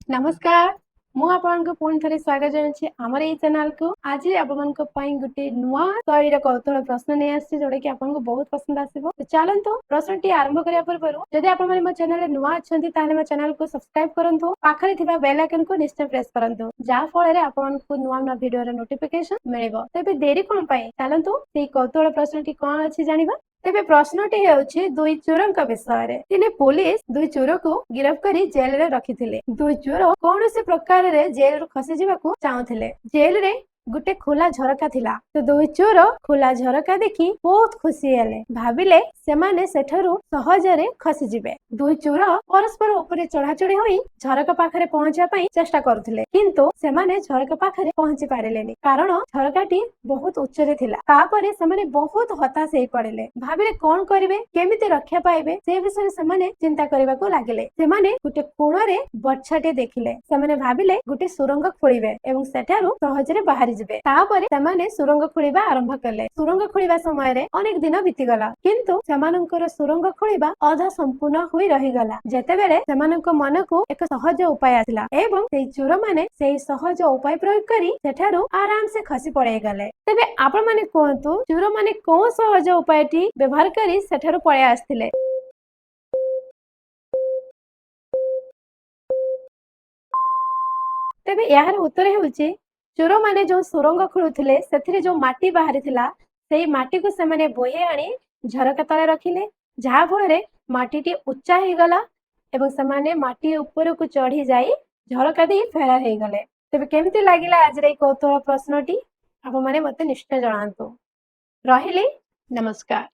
नमस्कार मु आपनको पुणी थे स्वागत जनाऊँ आमर ये चैनल को आज आपको गोटे नुआ शैली कौतूहल प्रश्न नहीं आसी जोटा कि आपको बहुत पसंद आसो। तो चलतु प्रश्न टी आरंभ करने पूर्व जदि आप मो चैनल नुआ अच्छा मो चैनल को सब्सक्राइब करूँ पाखे बेल आइकन को निश्चय प्रेस करूँ जहाँफल आपको नुआ नुआ वीडियो नोटिफिकेशन मिल तेज देरी कौन चलतु से कौतूहल प्रश्न टी कौन अच्छी जाना। तेबे प्रश्नटी हेउछि दुई चोरଙ୍କ विषय दिने पुलिस दुई चोर को गिरफ्त करी जेल रे रखिथिले। दुई चोर कौनसी प्रकार रे जेल रू खसी जिबाकू चाहुथिले। जेल रे गुटे खोला झरका थिला। तो दुई चोर खोला झरका देखि बहुत खुशी हेले भाबिले सेमाने सेठरू सहजरे खसी जिबे। दुई चोर परस्पर ऊपर चढ़ा चढ़ी होई झरका पाखरे पहुंचा पई चेष्टा करथिले किंतु सेमाने झरका पाखरे पहुंची पारिलेनी कारण झरकाटी बहुत उच्चरे थिला। तापरे सेमाने बहुत हताश हेई पड़िले भाबिले कोन करिवे केमिति रक्षा पाइबे से विषय सेमाने चिंता करबाकू लागिले। सेमाने गुटे कोणरे बच्छाटे देखिले सेमाने भाबिले गुटे सुरंग खोलिबे एवं सेठारू सहजरे बाहरी जिबे। तापरे सेमाने सुरंग खोलिबा आरंभ कले। सुरंग खोलिबा समय रे अनेक दिन बीतीगला किंतु सेमानंकर सुरंग खोलिबा अधा संपूर्ण होई रहिगला। जेतेबेले सेमानंक मनकू एक सहज उपाय आसिला एवं सेई चोर माने सेई सहज उपाय प्रयोग करी सेठारू आराम से खसी पड़े गले। तेबे आपण माने कहंतु चोर माने कोन सहज उपायटी व्यवहार करी सेठारू पळे आस्थिले। तेबे यार उत्तर हेउची चोर माने जो सुरंग खोलुथिले सेथिरे जो माटी बाहरी थिला सेई माटी को से माने बोहे आनी झरका तळे रखिले जहा फଳରେ माटीटी उच्चा हे गला एवं समाने माटी ऊपर को चढ़ी जाई झरका दे फेरार हे गले। तेबे केमति लागिला आज रे कौतूहल प्रश्नटी आप माने मते निश्चय जणांतु। रहिले नमस्कार।